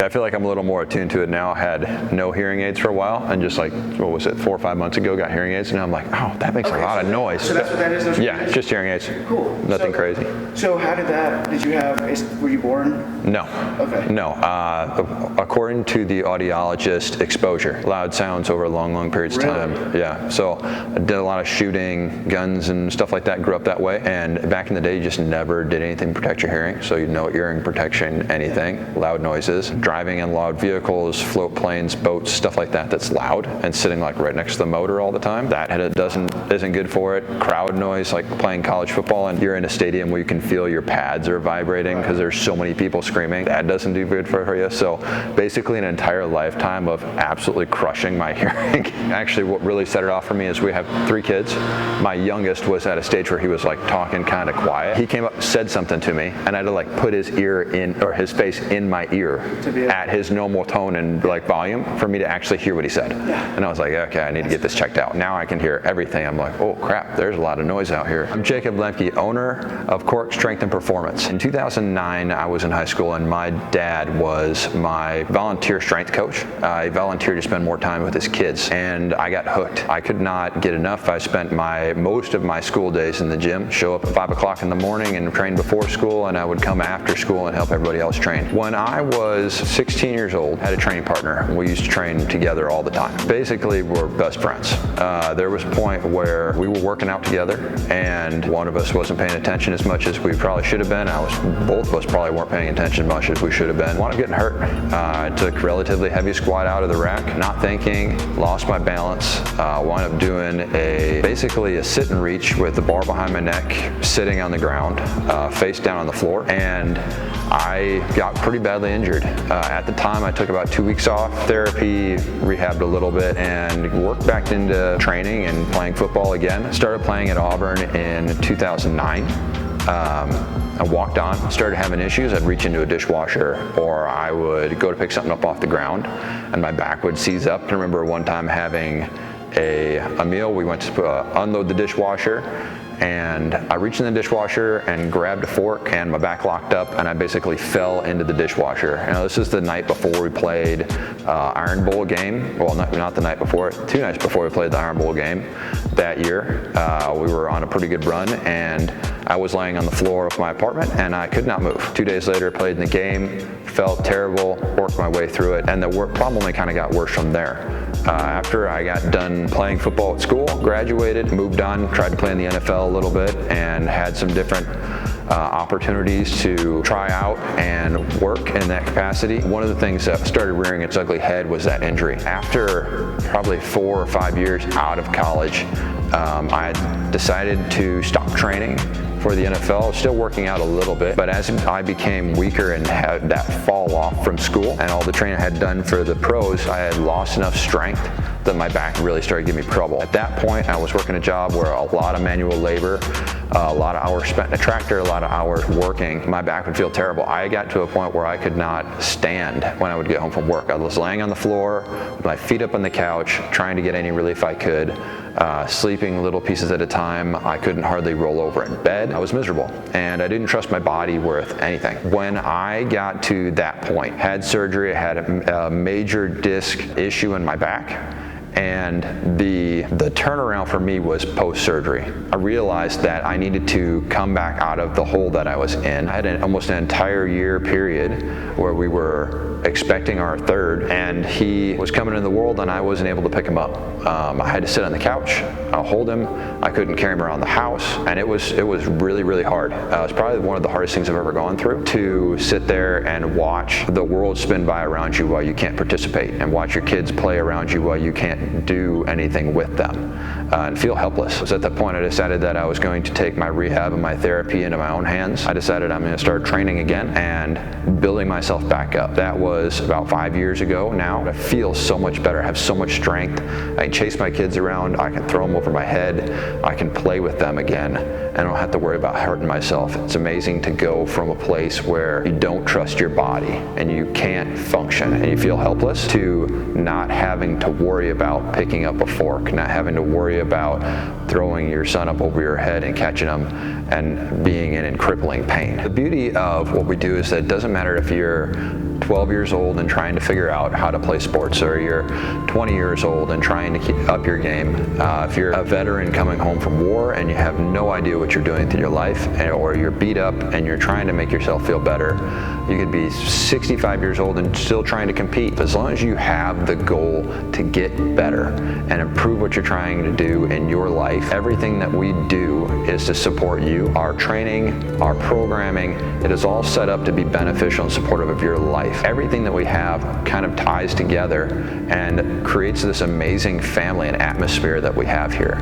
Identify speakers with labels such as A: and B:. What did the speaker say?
A: I feel like I'm a little more attuned to it now. I had no hearing aids for a while, and just like, what was it, 4 or 5 months ago, got hearing aids, and I'm like, oh, that makes a lot of noise.
B: So that's what that is?
A: Yeah, just hearing aids.
B: Cool.
A: Nothing crazy.
B: So how did that, were you born?
A: No.
B: Okay.
A: No. According to the audiologist, exposure. Loud sounds over long periods of time. Yeah. So I did a lot of shooting, guns and stuff like that, grew up that way, and back in the day, you just never did anything to protect your hearing, so no hearing protection, anything, loud noises. Driving in loud vehicles, float planes, boats, stuff like that that's loud and sitting like right next to the motor all the time. That isn't good for it. Crowd noise, like playing college football and you're in a stadium where you can feel your pads are vibrating because there's so many people screaming. That doesn't do good for you. So basically an entire lifetime of absolutely crushing my hearing. Actually, what really set it off for me is we have 3 kids. My youngest was at a stage where he was like talking kind of quiet. He came up, said something to me, and I had to like put his ear in, or his face in my ear at his normal tone and like volume for me to actually hear what he said. And I was like, okay, I need to get this checked out. Now I can hear everything. I'm like, oh crap, there's a lot of noise out here. I'm Jacob Lembke, owner of Corax Strength and Performance. In 2009, I was in high school and my dad was my volunteer strength coach. I volunteered to spend more time with his kids and I got hooked. I could not get enough. I spent most of my school days in the gym, show up at 5 o'clock in the morning and train before school, and I would come after school and help everybody else train. When I was 16 years old, I had a training partner. We used to train together all the time. Basically, we're best friends. There was a point where we were working out together and one of us wasn't paying attention as much as we probably should have been. Both of us probably weren't paying attention as much as we should have been. Wound up getting hurt. I took a relatively heavy squat out of the rack, not thinking, lost my balance, wound up doing basically a sit and reach with the bar behind my neck, sitting on the ground, face down on the floor, and I got pretty badly injured. At the time, I took about 2 weeks off, therapy, rehabbed a little bit, and worked back into training and playing football again. Started playing at Auburn in 2009. I walked on, started having issues. I'd reach into a dishwasher, or I would go to pick something up off the ground, and my back would seize up. I remember one time having a meal. We went to unload the dishwasher, and I reached in the dishwasher and grabbed a fork, and my back locked up, and I basically fell into the dishwasher. Now, this is the night before we played Iron Bowl game. Well, not the night before, 2 nights before we played the Iron Bowl game that year. We were on a pretty good run, and I was laying on the floor of my apartment, and I could not move. 2 days later, played in the game, felt terrible, worked my way through it, and the problem only kind of got worse from there. After I got done playing football at school, graduated, moved on, tried to play in the NFL a little bit, and had some different opportunities to try out and work in that capacity. One of the things that started rearing its ugly head was that injury. After probably 4 or 5 years out of college, I decided to stop training for the NFL, still working out a little bit, but as I became weaker and had that fall off from school and all the training I had done for the pros, I had lost enough strength that my back really started giving me trouble. At that point, I was working a job where a lot of manual labor, a lot of hours spent in a tractor, a lot of hours working. My back would feel terrible. I got to a point where I could not stand when I would get home from work. I was laying on the floor with my feet up on the couch, trying to get any relief I could, sleeping little pieces at a time. I couldn't hardly roll over in bed. I was miserable, and I didn't trust my body worth anything. When I got to that point, had surgery, I had a major disc issue in my back, and the turnaround for me was post-surgery. I realized that I needed to come back out of the hole that I was in. I had almost an entire year period where we were expecting our third, and he was coming into the world and I wasn't able to pick him up. I had to sit on the couch, hold him. I couldn't carry him around the house, and it was really, really hard. It was probably one of the hardest things I've ever gone through, to sit there and watch the world spin by around you while you can't participate, and watch your kids play around you while you can't do anything with them, and feel helpless. It was at that point I decided that I was going to take my rehab and my therapy into my own hands. I decided I'm going to start training again and building myself back up. That was about 5 years ago now. I feel so much better, I have so much strength. I can chase my kids around, I can throw them over my head, I can play with them again. and I don't have to worry about hurting myself. It's amazing to go from a place where you don't trust your body and you can't function and you feel helpless to not having to worry about picking up a fork, not having to worry about throwing your son up over your head and catching him and being in crippling pain. The beauty of what we do is that it doesn't matter if you're 12 years old and trying to figure out how to play sports, or you're 20 years old and trying to keep up your game. If you're a veteran coming home from war and you have no idea what you're doing with your life, or you're beat up and you're trying to make yourself feel better, you could be 65 years old and still trying to compete. As long as you have the goal to get better and improve what you're trying to do in your life, everything that we do is to support you. Our training, our programming, it is all set up to be beneficial and supportive of your life. Everything that we have kind of ties together and creates this amazing family and atmosphere that we have here.